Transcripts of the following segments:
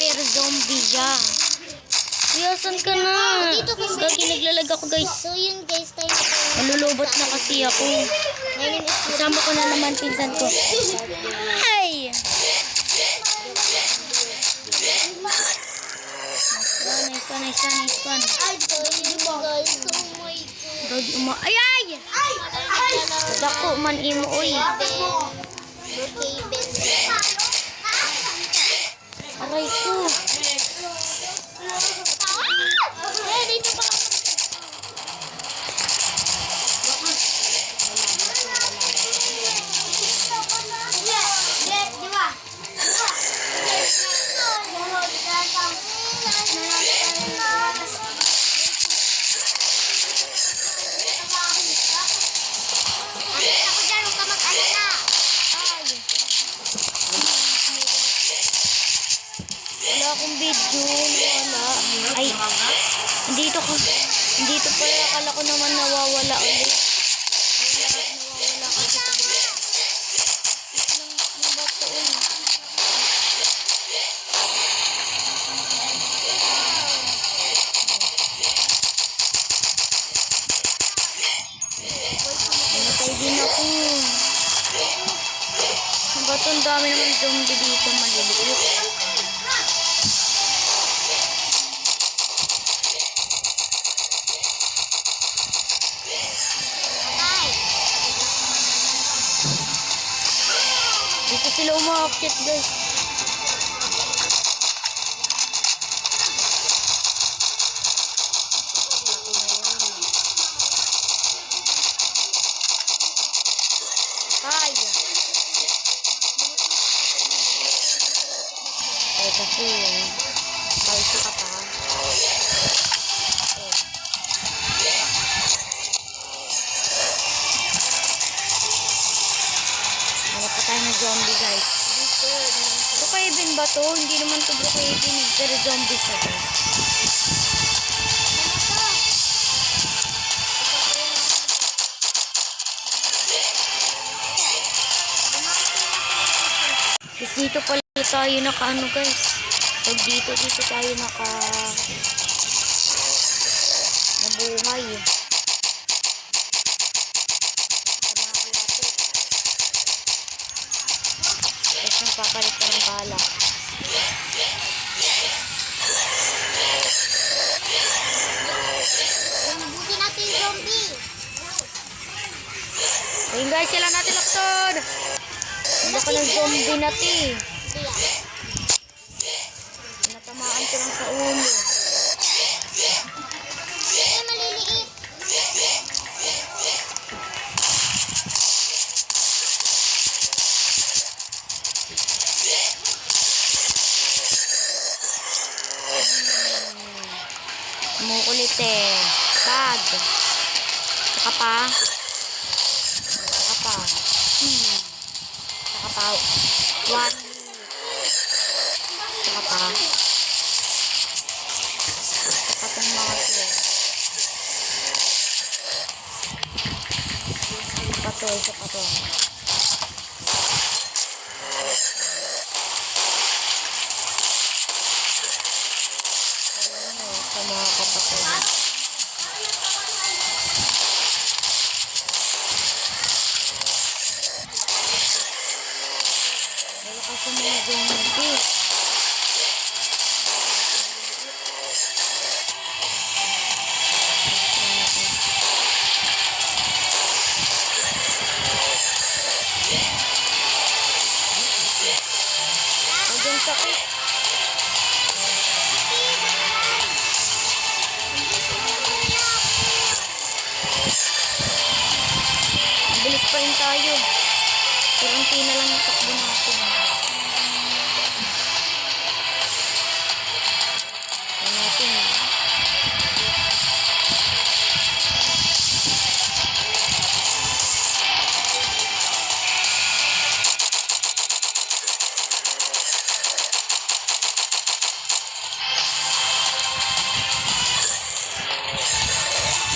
pero zombie siya. Yasan ka na. Gagi, naglalag ako guys. So yun guys, tayo na Malulubot na kasi ako. Kasama ko na naman pinsan ko. Ay! Nice one. Ay, guys, oh my God. Gagi, ay! Dako man imo, oy. Aray ko. Wala akong video, wala. Ay, dito pala, akala ko naman nawawala ulit. Nawawala kasi ng bato ulit. Namatay din ako. Ang bato, ang dami naman zombie dito, maliliit. Dito sila umakit guys. Ay! Ay kasi palso ka pa. Tayo na zombie guys. Brookhaven ba to? Hindi naman to Brookhaven eh. Pero zombie siya guys. Tapos dito pala tayo naka guys. Pag dito tayo nabuhay. Papalit ka ng bala. Buti natin yung zombie. Ayun guys, sila natin laktod. Wala ka ng zombie natin. Natamaan ko lang sa ulo. Ay, maliliit. Kumukulit eh. Bag. Saka pa. One. Saka pa. Saka pang mga ito. Isa pa to. Sa mga kapatid. Wala kasi mga zombie. Ang sakit. Bilis pa rin tayo. Kurunti na lang yung takbo natin. Ayan natin.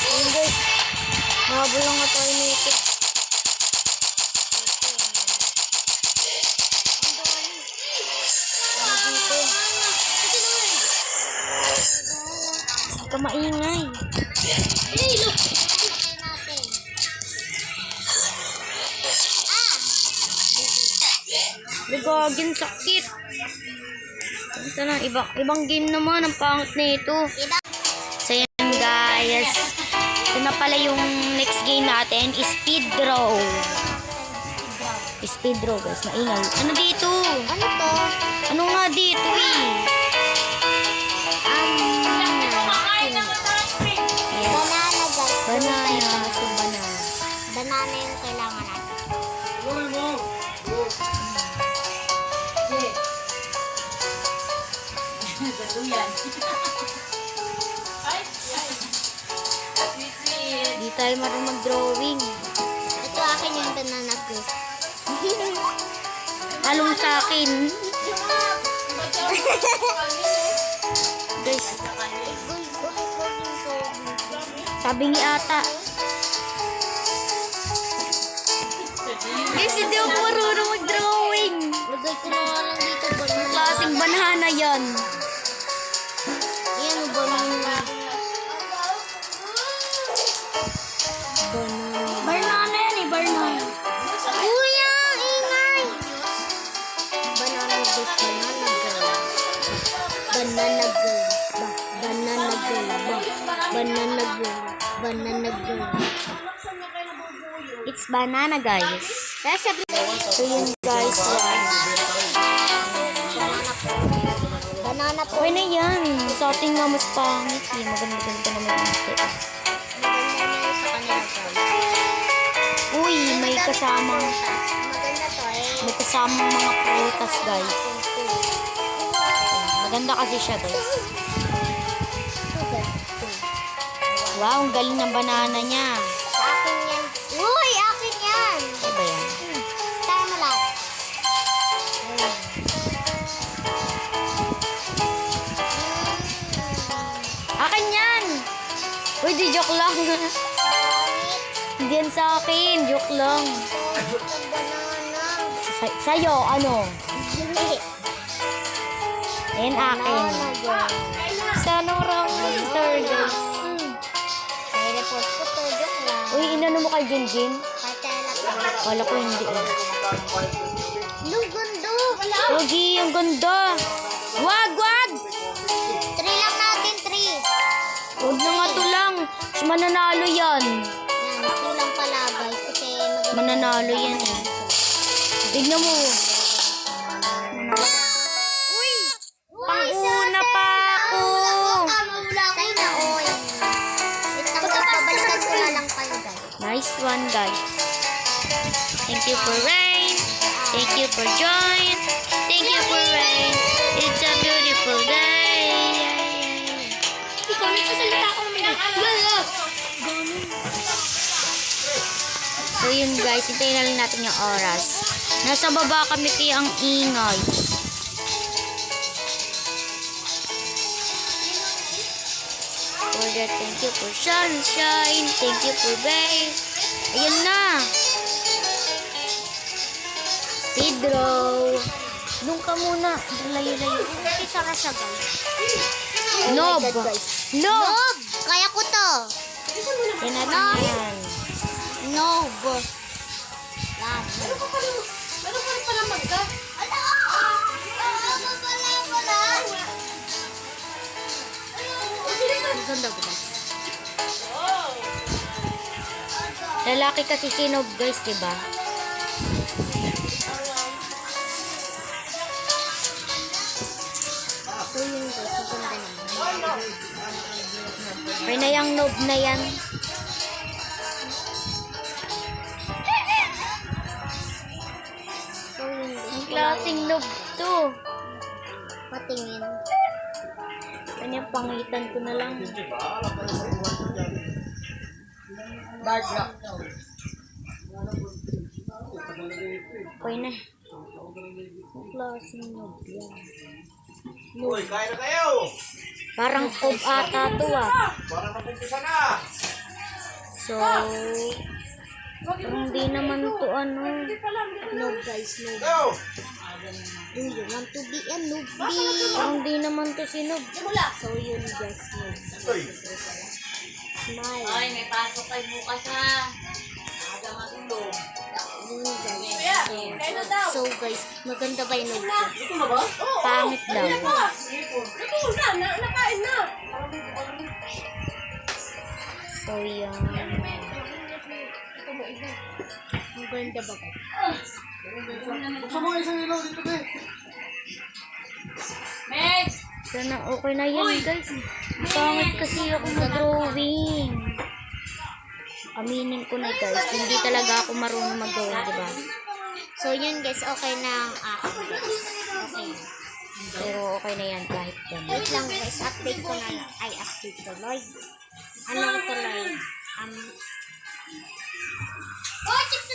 Ayan guys. Mahabol lang nga tayo nito. ka maingay. Hey, look! Patay natin. Ligagin, sakit. Ito na, ibang game naman. Ang pangit na ito. So yan guys. Ito na pala yung next game natin. Speed draw. Speed draw guys. Maingay. Ano dito? Ano to? Ano nga dito eh? Yes. Banana guys. Banana. So banana. Banana yung kailangan natin. Di tayo marunong mag-drawing. Ito akin yung banana ko. Halong sa akin. Guys, sabi ni ata. Guys, hindi ako marunong mag-drawing. Lagay ko na nga lang dito banana. Klaseng banana yan. Yan, banana. Banana yan eh, banana. Kuya, ingay! Banana guys, banana girl. Banana girl. Banana girl. Banana girl. Banana girl. It's banana guys. Kaya sabi So yun guys, banana po. okay na yan. Sa ating nga mas pangit eh. Maganda-ganda naman yung ito. Maganda sa kanila guys. Uy, may kasamang Maganda to eh. may kasamang mga prutas guys. Maganda kasi siya guys. Wow, ang galing ng banana niya. Sa akin yan. Uy, akin yan. Ano ba yan? Tayo mo lahat. Akin yan! Uy, di joke lang. Hindi yan sa akin. Joke lang. Banana. Sa'yo, ano? Ayan akin. Banana girl. Sana wrong monster guys. May report ko to. Joke lang. Uy, inano mo kay Jinjin? Patela to. Wala ko hindi eh. Lugundo. Pogi, ang ganda. Wag, wag! 3 lang natin, 3. Huwag na nga to lang. Mananalo yan. Yan, 2 lang pala guys. Kasi maganda. Mananalo yan eh. Tignan mo. Uy! Pang-una pa ako. Sa'yo na, oy. Wait lang, babalikan ko na lang kayo guys. Nice one, guys. Thank you for rain. Thank you for join. Thank you for rain. It's a beautiful day. Ikaw nagsasalita ako naman. So yun guys, hintayin na lang natin yung oras. Nasa baba kami kaya ang ingay. Thank you for sunshine. Thank you for rain. Ayan na. Speed draw. Doon ka muna. Layo-layo. Isa ka siya guys. Nob. God, guys. Nob. Nob! Kaya ko to. Yan natin yan. Nob. Yan. Ano pa rin pala magka? Ang ganda ko guys. Lalaki kasi si Nob guys, diba? So yun guys, ang ganda naman. May na yung Nob na yan. So yun guys. Ang klaseng Nob to. Patingin. Kanya pangitan ko na lang. Dark na. Okay na. Ang klaseng Nob yan. Uy, kain na kayo! Parang Ob ata to ah. Parang napumpisa na! So, hindi naman to ano. Nob guys, nob. Go! Do you want to be a newbie? Parang di naman to sinub. So yun guys, Uy, smile. may pasok kayo bukas ha. Aga matulog. Yun guys. So guys, maganda ba yung notebook? Ito na ba? Pangit daw. Ito na, nakain na. So, yan. Maganda ba guys? buksan mo isang ilaw dito, be. Meg! Sana okay na yan, guys. Pangit kasi ako mag-drawing. Aminin ko na, guys. Hindi talaga ako marunong mag-drawing, diba? So yun guys, okay na ang akin guys. Okay na. Pero okay na yan kahit yan. Wait lang guys, update ko na lang. Ay, update ko. Lloyd. Anong tuloy?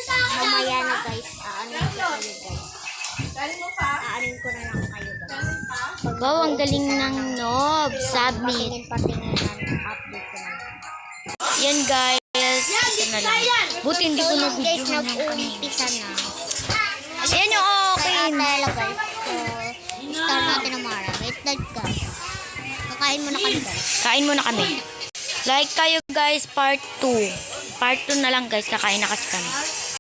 Mamaya na guys. Aanin ko kayo guys. Galing mo pa? Aanin ko na lang kayo guys. Wow, ang galing ng Nob. Submit. Patingin-patinginan. Update ko na lang. Yan, guys. Isa na lang. Buti hindi ko So yun guys, na-video ng kanina. nag-uumpisa na. Ayan yung okay. Kaya tayo guys. So, start natin ang mara. Wait lang guys. Kakain mo na kami guys. Kain muna kami. Like kayo, guys, part 2. Part 2 na lang, guys. Kakain na kasi kami.